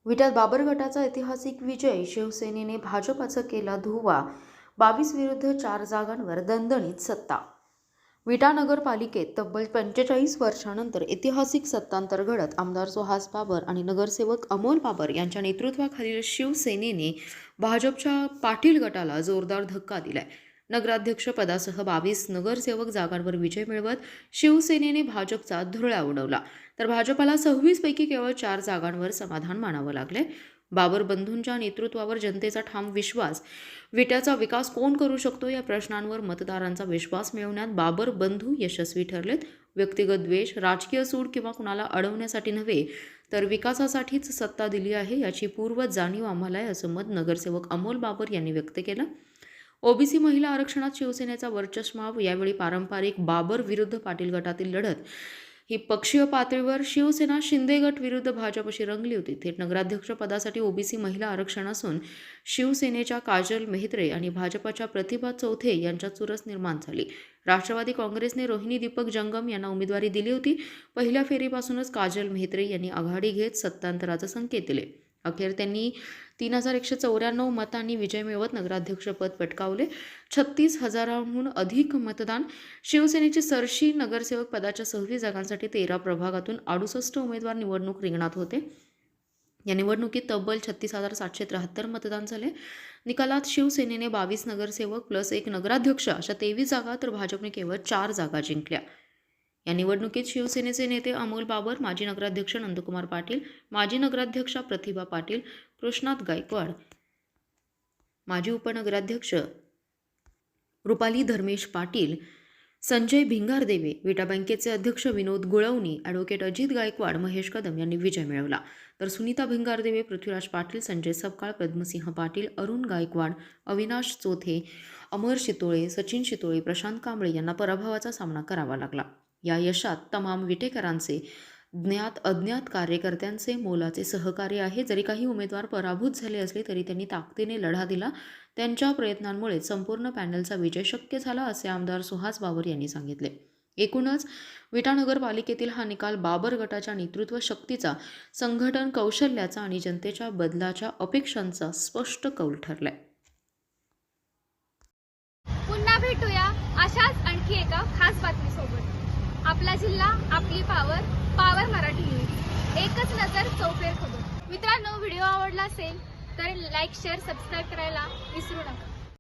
विट्यात बाबर गटाचा ऐतिहासिक विजय, शिवसेनेने भाजपचा केला धुव्वा, 22 विरुद्ध 4 जागांवर दणदणीत सत्ता. विटा नगरपालिकेत तब्बल 45 वर्षांनंतर ऐतिहासिक सत्तांतर घडत आमदार सुहास बाबर आणि नगरसेवक अमोल बाबर यांच्या नेतृत्वाखालील शिवसेनेने भाजपच्या पाटील गटाला जोरदार धक्का दिलाय. नगराध्यक्ष पदासह 22 नगरसेवक जागांवर विजय मिळवत शिवसेनेने भाजपचा धुरळा उडवला, तर भाजपला 26 पैकी केवळ 4 जागांवर समाधान मानावं लागले. बाबर बंधूंच्या नेतृत्वावर जनतेचा ठाम विश्वास. विट्याचा विकास कोण करू शकतो या प्रश्नांवर मतदारांचा विश्वास मिळवण्यात बाबर बंधू यशस्वी ठरलेत. व्यक्तिगत द्वेष, राजकीय सूड किंवा कुणाला अडवण्यासाठी नव्हे तर विकासासाठीच सत्ता दिली आहे याची पूर्व जाणीव आम्हाला आहे, असं मत नगरसेवक अमोल बाबर यांनी व्यक्त केलं. ओबीसी महिला आरक्षणात शिवसेनेचा वर्चस्व. यावेळी पारंपरिक बाबर विरुद्ध पाटील गटातील लढत ही पक्षीय पातळीवर शिवसेना शिंदे गट विरुद्ध भाजप अशी रंगली होती. थेट नगराध्यक्ष पदासाठी ओबीसी महिला आरक्षण असून शिवसेनेच्या काजल मेहत्रे आणि भाजपच्या प्रतिभा चौथे यांच्यात चुरस निर्माण झाली. राष्ट्रवादी काँग्रेसने रोहिणी दीपक जंगम यांना उमेदवारी दिली होती. पहिल्या फेरीपासूनच काजल मेहत्रे यांनी आघाडी घेत सत्तांतराचे संकेत दिले. अखेर त्यांनी 3194 मतांनी विजय मिळवत नगराध्यक्षपद पटकावले. 36,000हून अधिक मतदान. शिवसेनेचे सरशी नगरसेवक पदाच्या 26 जागांसाठी 13 प्रभागातून 68 उमेदवार निवडणूक रिंगणात होते. या निवडणुकीत तब्बल 36,773 मतदान झाले. निकालात शिवसेनेने 22 नगरसेवक प्लस 1 नगराध्यक्ष अशा 23 जागा तर भाजपने केवळ 4 जागा जिंकल्या. या निवडणुकीत शिवसेनेचे नेते अमोल बाबर, माजी नगराध्यक्ष नंदकुमार पाटील, माजी नगराध्यक्षा प्रतिभा पाटील, कृष्णात गायकवाड, माजी उपनगराध्यक्ष रुपाली धर्मेश पाटील, संजय भिंगारदेवे, विटा बँकेचे अध्यक्ष विनोद गुळवणी, ॲडव्होकेट अजित गायकवाड, महेश कदम यांनी विजय मिळवला. तर सुनीता भिंगारदेवे, पृथ्वीराज पाटील, संजय सपकाळ, पद्मसिंह पाटील, अरुण गायकवाड, अविनाश चोथे, अमर शितोळे, सचिन शितोळे, प्रशांत कांबळे यांना पराभवाचा सामना करावा लागला. या यशात तमाम विटेकरांचे, ज्ञात अज्ञात कार्यकर्त्यांचे मोलाचे सहकार्य आहे. जरी काही उमेदवार पराभूत झाले असले तरी त्यांनी ताकदीने लढा दिला. त्यांच्या प्रयत्नांमुळे संपूर्ण पॅनलचा विजय शक्य झाला, असे आमदार सुहास बाबर यांनी सांगितले. एकूणच विटा नगरपालिकेतील हा निकाल बाबर गटाच्या नेतृत्व शक्तीचा, संघटन कौशल्याचा आणि जनतेच्या बदलाच्या अपेक्षांचा स्पष्ट कौल ठरलाय. पुन्हा भेटूया अशाच आणखी एका खास बातमीसोबत. आपला जिल्हा, आपली पावर, पावर मराठी न्यूज. एकच नजर, चौफेर खबर. मित्रांनो, व्हिडिओ आवडला असेल तर लाईक, शेअर, सबस्क्राईब करायला विसरू नका.